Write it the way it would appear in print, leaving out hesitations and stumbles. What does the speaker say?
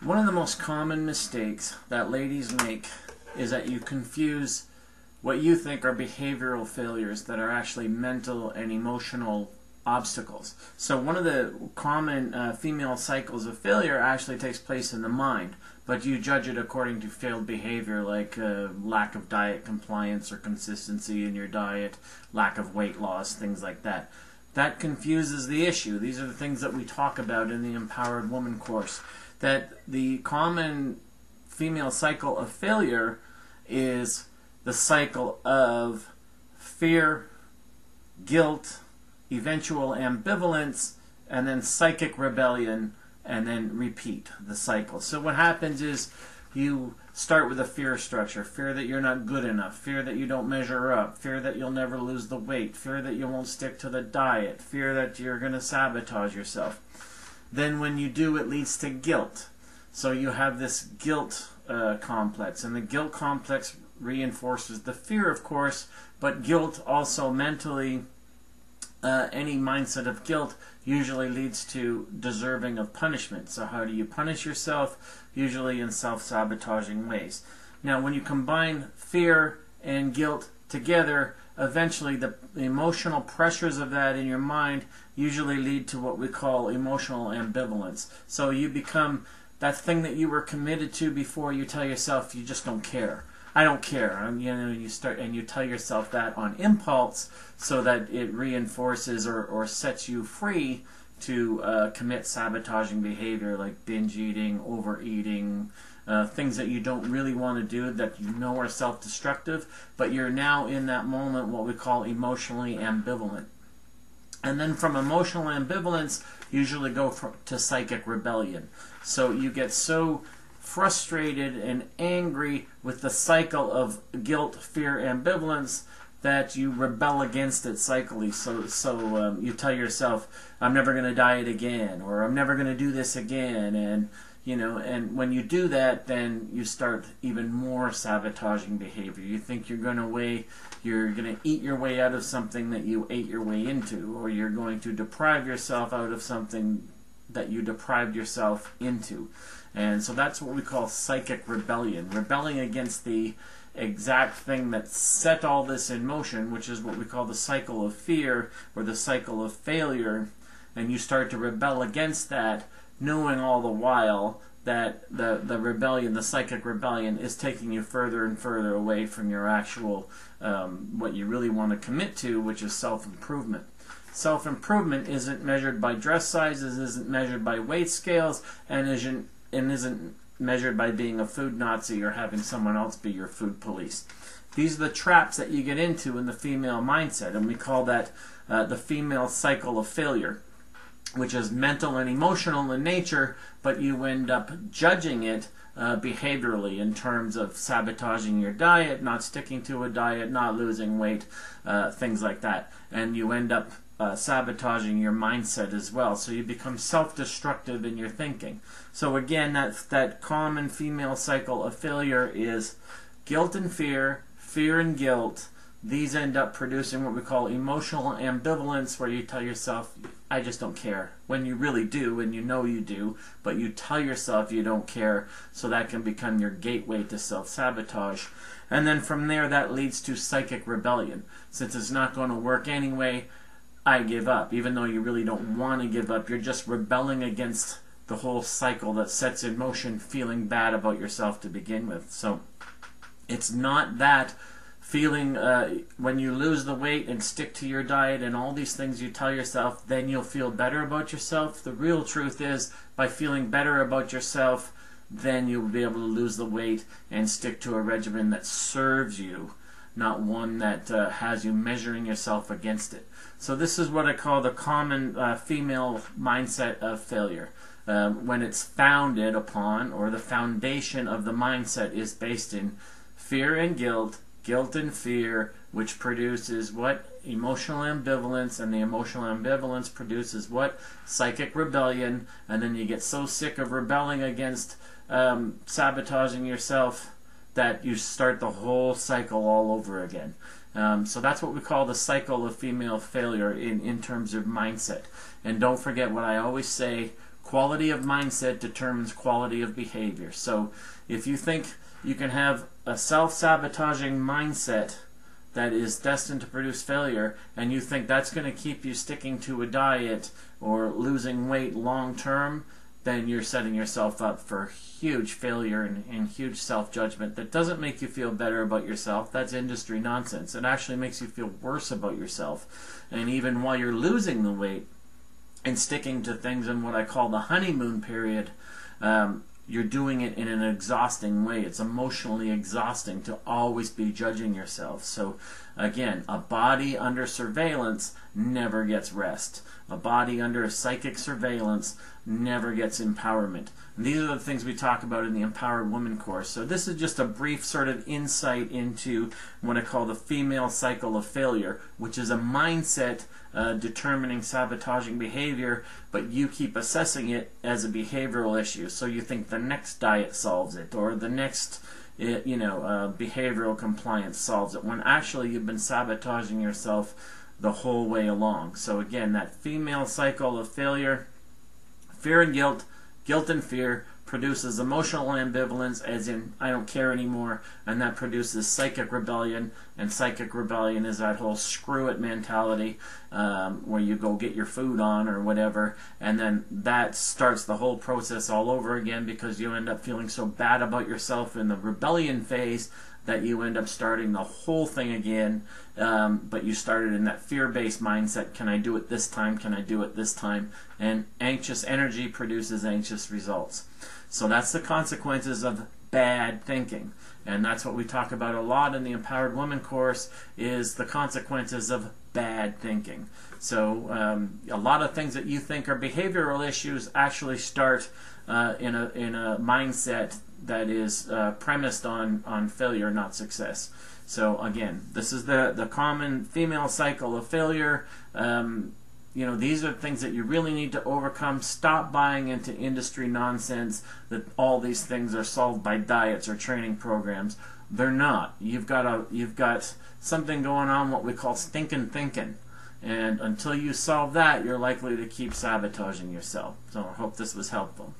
One of the most common mistakes that ladies make is that you confuse what you think are behavioral failures that are actually mental and emotional obstacles. So one of the common female cycles of failure actually takes place in the mind, but you judge it according to failed behavior like lack of diet compliance or consistency in your diet, lack of weight loss, things like that. That confuses the issue. These are the things that we talk about in the Empowered Woman course. That the common female cycle of failure is the cycle of fear, guilt, eventual ambivalence, and then psychic rebellion, and then repeat the cycle. So what happens is you start with a fear structure, fear that you're not good enough, fear that you don't measure up, fear that you'll never lose the weight, fear that you won't stick to the diet, fear that you're going to sabotage yourself. Then when you do, it leads to guilt. So you have this guilt complex, and the guilt complex reinforces the fear, of course, but guilt also mentally, any mindset of guilt usually leads to deserving of punishment. So how do you punish yourself? Usually in self-sabotaging ways. Now when you combine fear and guilt together, eventually the emotional pressures of that in your mind usually lead to what we call emotional ambivalence. So you become that thing that you were committed to before. You tell yourself you just don't care. I don't care. You start and you tell yourself that on impulse, so that it reinforces or sets you free to commit sabotaging behavior like binge eating, overeating, things that you don't really want to do that you know are self-destructive, but you're now in that moment what we call emotionally ambivalent. And then from emotional ambivalence, usually go to psychic rebellion. So you get so frustrated and angry with the cycle of guilt, fear, ambivalence that you rebel against it cyclically. So you tell yourself, I'm never going to diet again, or I'm never going to do this again, and and when you do that, then you start even more sabotaging behavior. You think you're going to eat your way out of something that you ate your way into, or you're going to deprive yourself out of something that you deprived yourself into. And so that's what we call psychic rebellion, rebelling against the exact thing that set all this in motion, which is what we call the cycle of fear or the cycle of failure. And you start to rebel against that, knowing all the while that the rebellion, the psychic rebellion, is taking you further and further away from your actual, what you really want to commit to, which is self-improvement. Self-improvement isn't measured by dress sizes, isn't measured by weight scales, and isn't measured by being a food Nazi or having someone else be your food police. These are the traps that you get into in the female mindset, and we call that the female cycle of failure, which is mental and emotional in nature, but you end up judging it behaviorally in terms of sabotaging your diet, not sticking to a diet, not losing weight, things like that. And you end up sabotaging your mindset as well. So you become self-destructive in your thinking. So again, that common female cycle of failure is guilt and fear, fear and guilt. These end up producing what we call emotional ambivalence, where you tell yourself, I just don't care, when you really do, and you know you do, but you tell yourself you don't care, so that can become your gateway to self-sabotage. And then from there, that leads to psychic rebellion. Since it's not going to work anyway, I give up. Even though you really don't want to give up, you're just rebelling against the whole cycle that sets in motion feeling bad about yourself to begin with. So it's not that feeling when you lose the weight and stick to your diet and all these things you tell yourself, then you'll feel better about yourself. The real truth is, by feeling better about yourself, then you'll be able to lose the weight and stick to a regimen that serves you, not one that has you measuring yourself against it. So this is what I call the common female mindset of failure. When it's founded upon, or the foundation of the mindset is based in fear and guilt, guilt and fear, which produces what? Emotional ambivalence, and the emotional ambivalence produces what? Psychic rebellion, and then you get so sick of rebelling against sabotaging yourself that you start the whole cycle all over again. So that's what we call the cycle of female failure in terms of mindset. And don't forget what I always say, Quality of mindset determines quality of behavior. So if you think you can have a self-sabotaging mindset that is destined to produce failure, and you think that's going to keep you sticking to a diet or losing weight long term, then you're setting yourself up for huge failure and huge self-judgment that doesn't make you feel better about yourself. That's industry nonsense. It actually makes you feel worse about yourself. And even while you're losing the weight and sticking to things in what I call the honeymoon period, you're doing it in an exhausting way. It's emotionally exhausting to always be judging yourself. So again, a body under surveillance never gets rest. A body under psychic surveillance never gets empowerment. And these are the things we talk about in the Empowered Woman course. So this is just a brief sort of insight into what I call the female cycle of failure, which is a mindset determining sabotaging behavior, but you keep assessing it as a behavioral issue. So you think the next diet solves it, or the next behavioral compliance solves it, when actually you've been sabotaging yourself the whole way along. So again, that female cycle of failure, fear and guilt, guilt and fear produces emotional ambivalence, as in I don't care anymore, and that produces psychic rebellion, and psychic rebellion is that whole screw it mentality where you go get your food on or whatever, and then that starts the whole process all over again, because you end up feeling so bad about yourself in the rebellion phase that you end up starting the whole thing again, but you started in that fear-based mindset. Can I do it this time? Can I do it this time? And anxious energy produces anxious results. So that's the consequences of bad thinking. And that's what we talk about a lot in the Empowered Woman course, is the consequences of bad thinking. So a lot of things that you think are behavioral issues actually start in a mindset that is premised on failure, not success. So again, this is the common female cycle of failure. These are things that you really need to overcome. Stop buying into industry nonsense that all these things are solved by diets or training programs. They're not. You've got something going on, what we call stinking thinking. And until you solve that, you're likely to keep sabotaging yourself. So I hope this was helpful.